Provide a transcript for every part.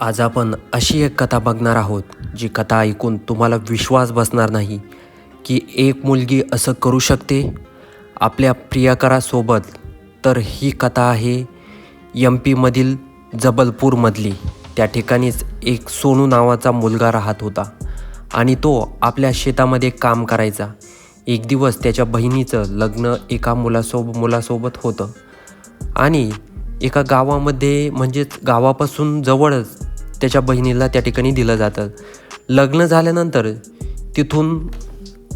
आज आपण अशी एक कथा बघणार आहोत, जी कथा ऐकून तुम्हाला विश्वास बसणार नाही की एक मुलगी असं करू शकते आपल्या प्रियकरासोबत. तर ही कथा आहे MP मधील जबलपूरमधली. त्या ठिकाणीच एक सोनू नावाचा मुलगा राहत होता आणि तो आपल्या शेतामध्ये काम करायचा. एक दिवस त्याच्या बहिणीचं लग्न एका मुलासोबत होतं आणि एका गावामध्ये म्हणजेच गावापासून जवळच त्याच्या बहिणीला त्या ठिकाणी दिलं जातं. लग्न झाल्यानंतर तिथून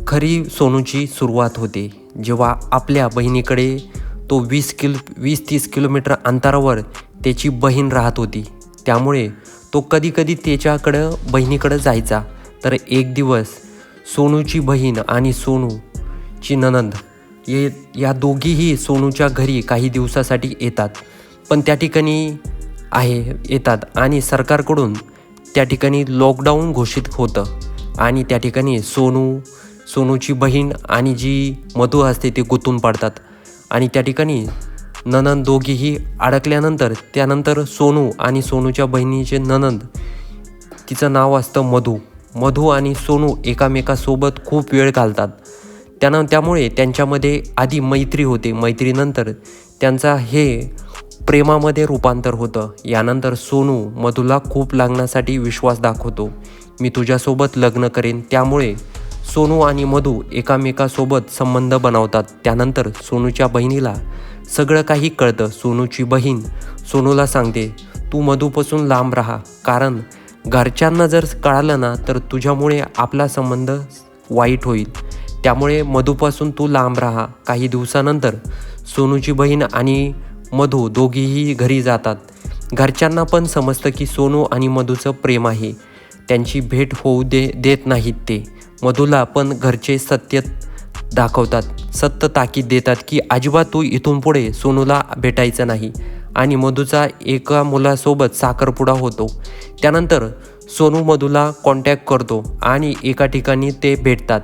खरी सोनूची सुरुवात होते. जेव्हा आपल्या बहिणीकडे तो 20-30 किलोमीटर अंतरावर त्याची बहीण राहत होती, त्यामुळे तो कधीकधी त्याच्याकडं बहिणीकडं जायचा. तर एक दिवस सोनूची बहीण आणि सोनूची नणंद या दोघीही सोनूच्या घरी काही दिवसासाठी येतात. पण त्या ठिकाणी येतात आणि सरकारकडून त्या ठिकाणी लॉकडाऊन घोषित होतं आणि त्या ठिकाणी सोनूची बहीण आणि जी मधू असते ते गुंतून पडतात आणि त्या ठिकाणी नणंद दोघीही अडकल्यानंतर त्यानंतर सोनू आणि सोनूच्या बहिणीचे नणंद, तिचं नाव असतं मधू आणि सोनू एकामेकासोबत खूप वेळ घालतात. त्यामुळे त्यांच्यामध्ये आधी मैत्री होते. मैत्रीनंतर त्यांचा हे प्रेमामध्ये रूपांतर होतं. यानंतर सोनू मधूला खूप लग्नासाठी विश्वास दाखवतो. मी तुझ्यासोबत लग्न करेन. त्यामुळे सोनू आणि मधू एकामेकासोबत संबंध बनवतात. त्यानंतर सोनूच्या बहिणीला सगळं काही कळतं. सोनूची बहीण सोनूला सांगते, तू मधूपासून लांब राहा, कारण घरच्यांना जर कळालं ना तर तुझ्यामुळे आपला संबंध वाईट होईल. त्यामुळे मधूपासून तू लांब राहा. काही दिवसानंतर सोनूची बहीण आणि मधू दोघीही घरी जातात. घरच्यांना पण समजतं की सोनू आणि मधूचं प्रेम आहे. त्यांची भेट होऊ देत नाहीत ते. मधूला पण घरचे सत्य दाखवतात, सत्य ताकीद देतात की अजिबात तू इथून पुढे सोनूला भेटायचं नाही. आणि मधूचा एका मुलासोबत साखरपुडा होतो. त्यानंतर सोनू मधूला कॉन्टॅक्ट करतो आणि एका ठिकाणी ते भेटतात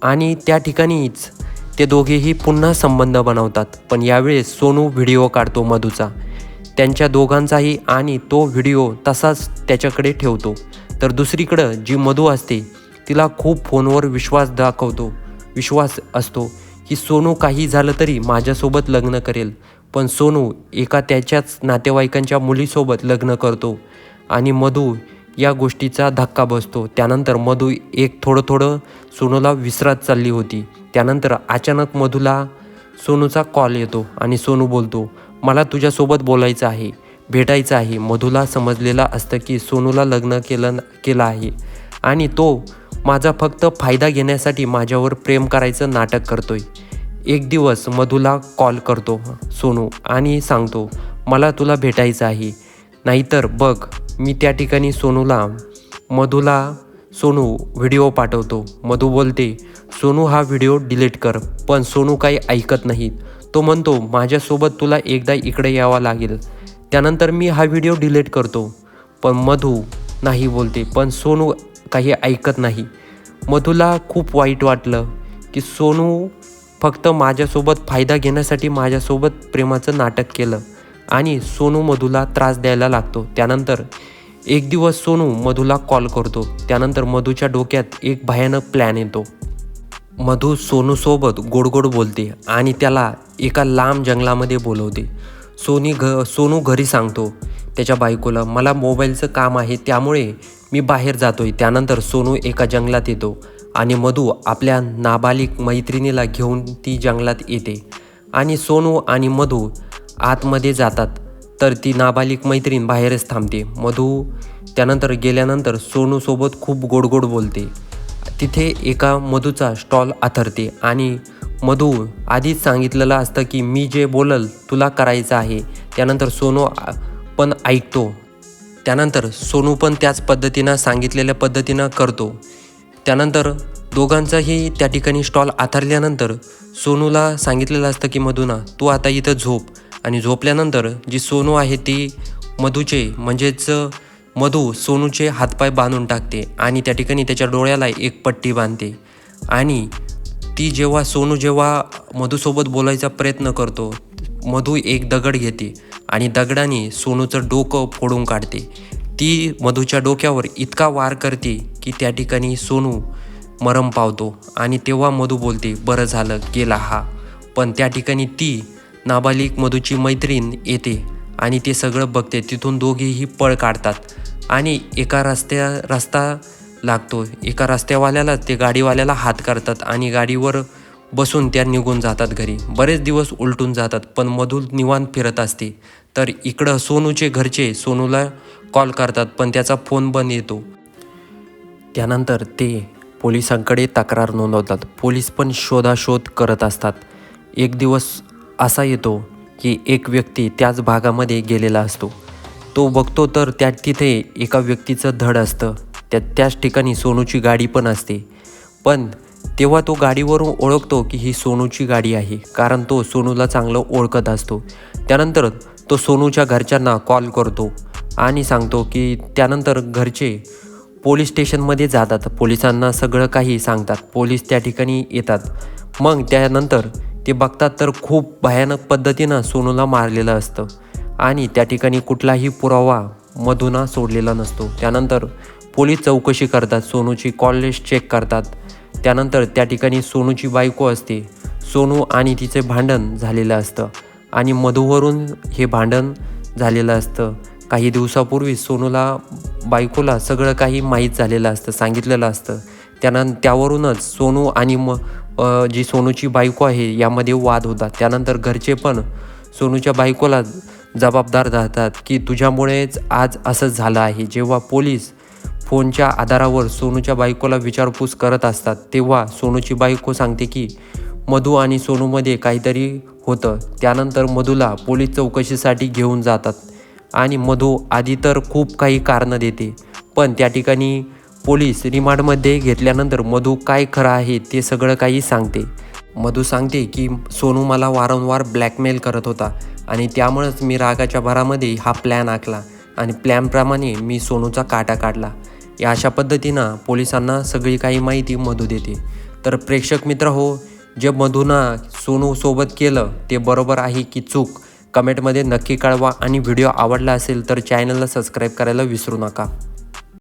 आणि त्या ठिकाणीच ते दोघेही पुन्हा संबंध बनवतात. पण यावेळेस सोनू व्हिडिओ काढतो मधूचा, त्यांच्या दोघांचाही, आणि तो व्हिडिओ तसाच त्याच्याकडे ठेवतो. तर दुसरीकडं जी मधू असते तिला खूप फोनवर विश्वास असतो की सोनू काही झालं तरी माझ्यासोबत लग्न करेल. पण सोनू एका त्याच्याच नातेवाईकांच्या मुलीसोबत लग्न करतो आणि मधू या गोष्टीचा धक्का बसतो. त्यानंतर मधू थोडं सोनूला विसरत चालली होती. त्यानंतर अचानक मधूला सोनूचा कॉल येतो आणि सोनू बोलतो, मला तुझ्यासोबत बोलायचं आहे, भेटायचं आहे. मधूला समजलेलं असतं की सोनूला लग्न केलं आहे आणि तो माझा फक्त फायदा घेण्यासाठी माझ्यावर प्रेम करायचं नाटक करतोय. एक दिवस मधूला कॉल करतो सोनू आणि सांगतो, मला तुला भेटायचं आहे, नाहीतर बघ. मी त्या ठिकाणी मधूला सोनू व्हिडिओ पाठवतो. मधू बोलते, सोनू हा व्हिडिओ डिलीट कर. पण सोनू काही ऐकत नाही. तो म्हणतो, माझ्यासोबत तुला एकदा इकडे यावं लागेल. त्यानंतर मी हा व्हिडिओ डिलीट करतो. पण मधू नाही बोलते. पण सोनू काही ऐकत नाही. मधूला खूप वाईट वाटलं की सोनू फक्त माझ्यासोबत फायदा घेण्यासाठी माझ्यासोबत प्रेमाचं नाटक केलं आणि सोनू मधूला त्रास द्यायला लागतो. त्यानंतर एक दिवस सोनू मधूला कॉल करतो. त्यानंतर मधूच्या डोक्यात एक भयानक प्लॅन येतो. मधू सोनूसोबत गोड बोलते आणि त्याला एका लांब जंगलामध्ये बोलवते. सोनू घरी सांगतो त्याच्या बायकोला, मला मोबाईलचं काम आहे त्यामुळे मी बाहेर जातोय. त्यानंतर सोनू एका जंगलात येतो आणि मधू आपल्या नाबालिक मैत्रिणीला घेऊन ती जंगलात येते आणि सोनू आणि मधू आतमध्ये जातात. तर ती नाबालिक मैत्रीण बाहेरच थांबते. मधू त्यानंतर गेल्यानंतर सोनूसोबत खूप गोड बोलते. तिथे एका मधूचा स्टॉल आथरते आणि मधू आधीच सांगितलेलं असतं की मी जे बोलल तुला करायचं आहे. त्यानंतर सोनू पण ऐकतो. त्यानंतर सोनू पण त्याच पद्धतीनं सांगितलेल्या पद्धतीनं करतो. त्यानंतर दोघांचाही त्या ठिकाणी स्टॉल आथरल्यानंतर सोनूला सांगितलेलं असतं की मधूना तू आता इथं झोप. आणि झोपल्यानंतर जी सोनू आहे ती मधू सोनूचे हातपाय बांधून टाकते आणि त्या ठिकाणी त्याच्या डोळ्याला एक पट्टी बांधते. आणि सोनू जेव्हा मधूसोबत बोलायचा प्रयत्न करतो, मधू एक दगड घेते आणि दगडाने सोनूचं डोकं फोडून काढते. ती मधूच्या डोक्यावर इतका वार करते की त्या ठिकाणी सोनू मरण पावतो आणि तेव्हा मधू बोलते, बरं झालं गेला हा. पण त्या ठिकाणी ती नाबालिक मधूची मैत्रीण येते आणि ते सगळं बघते. तिथून दोघेही पळ काढतात आणि रस्ता लागतो. एका रस्त्यावाल्याला ते गाडीवाल्याला हात करतात आणि गाडीवर बसून त्या निघून जातात घरी. बरेच दिवस उलटून जातात पण मधू निवांत फिरत असते. तर इकडं सोनूचे घरचे सोनूला कॉल करतात पण त्याचा फोन बंद येतो. त्यानंतर ते पोलिसांकडे तक्रार नोंदवतात. पोलीस पण शोधाशोध करत असतात. एक दिवस असा येतो की एक व्यक्ती त्याच भागामध्ये गेलेला असतो. तो बघतो तर तिथे एका व्यक्तीचं धड असतं. त्याच ठिकाणी सोनूची गाडी पण असते. पण तेव्हा तो गाडीवरून ओळखतो की ही सोनूची गाडी आहे, कारण तो सोनूला चांगलं ओळखत असतो. त्यानंतर तो सोनूच्या घरच्यांना कॉल करतो आणि सांगतो की त्यानंतर घरचे पोलीस स्टेशनमध्ये जातात. पोलिसांना सगळं काही सांगतात. पोलीस त्या ठिकाणी येतात. मग त्यानंतर ते बघतात तर खूप भयानक पद्धतीनं सोनूला मारलेलं असतं आणि त्या ठिकाणी कुठलाही पुरावा मधून सोडलेला नसतो. त्यानंतर पोलीस चौकशी करतात. सोनूची कॉल लिस्ट चेक करतात. त्यानंतर त्या ठिकाणी सोनूची बायको असते. सोनू आणि तिचे भांडण झालेलं असतं आणि मधूवरून हे भांडण झालेलं असतं. काही दिवसापूर्वी सोनूला बायकोला सगळं काही माहीत झालेलं असतं, सांगितलेलं असतं. त्यावरूनच सोनू आणि जी सोनूची बायको आहे यामध्ये वाद होतात. त्यानंतर घरचे पण सोनूच्या बायकोला जबाबदार धरतात की तुझ्यामुळेच आज असं झालं आहे. जेव्हा पोलीस फोनच्या आधारावर सोनूच्या बायकोला विचारपूस करत असतात तेव्हा सोनूची बायको सांगते की मधू आणि सोनूमध्ये काहीतरी होतं. त्यानंतर मधूला पोलीस चौकशीसाठी घेऊन जातात आणि मधू आधी तर खूप काही कारणं देते, पण त्या ठिकाणी पोलीस रिमांडमध्ये घेतल्यानंतर मधू काय खरं आहे ते सगळं काही सांगते. मधू सांगते की सोनू मला वारंवार ब्लॅकमेल करत होता आणि त्यामुळेच मी रागाच्या भरामध्ये हा प्लॅन आखला आणि प्लॅनप्रमाणे मी सोनूचा काटा काढला. या अशा पद्धतीनं पोलिसांना सगळी काही माहिती मधू देते. तर प्रेक्षक मित्र हो, जे मधूनं सोनूसोबत केलं ते बरोबर आहे की चूक, कमेंटमध्ये नक्की कळवा आणि व्हिडिओ आवडला असेल तर चॅनलला सबस्क्राईब करायला विसरू नका.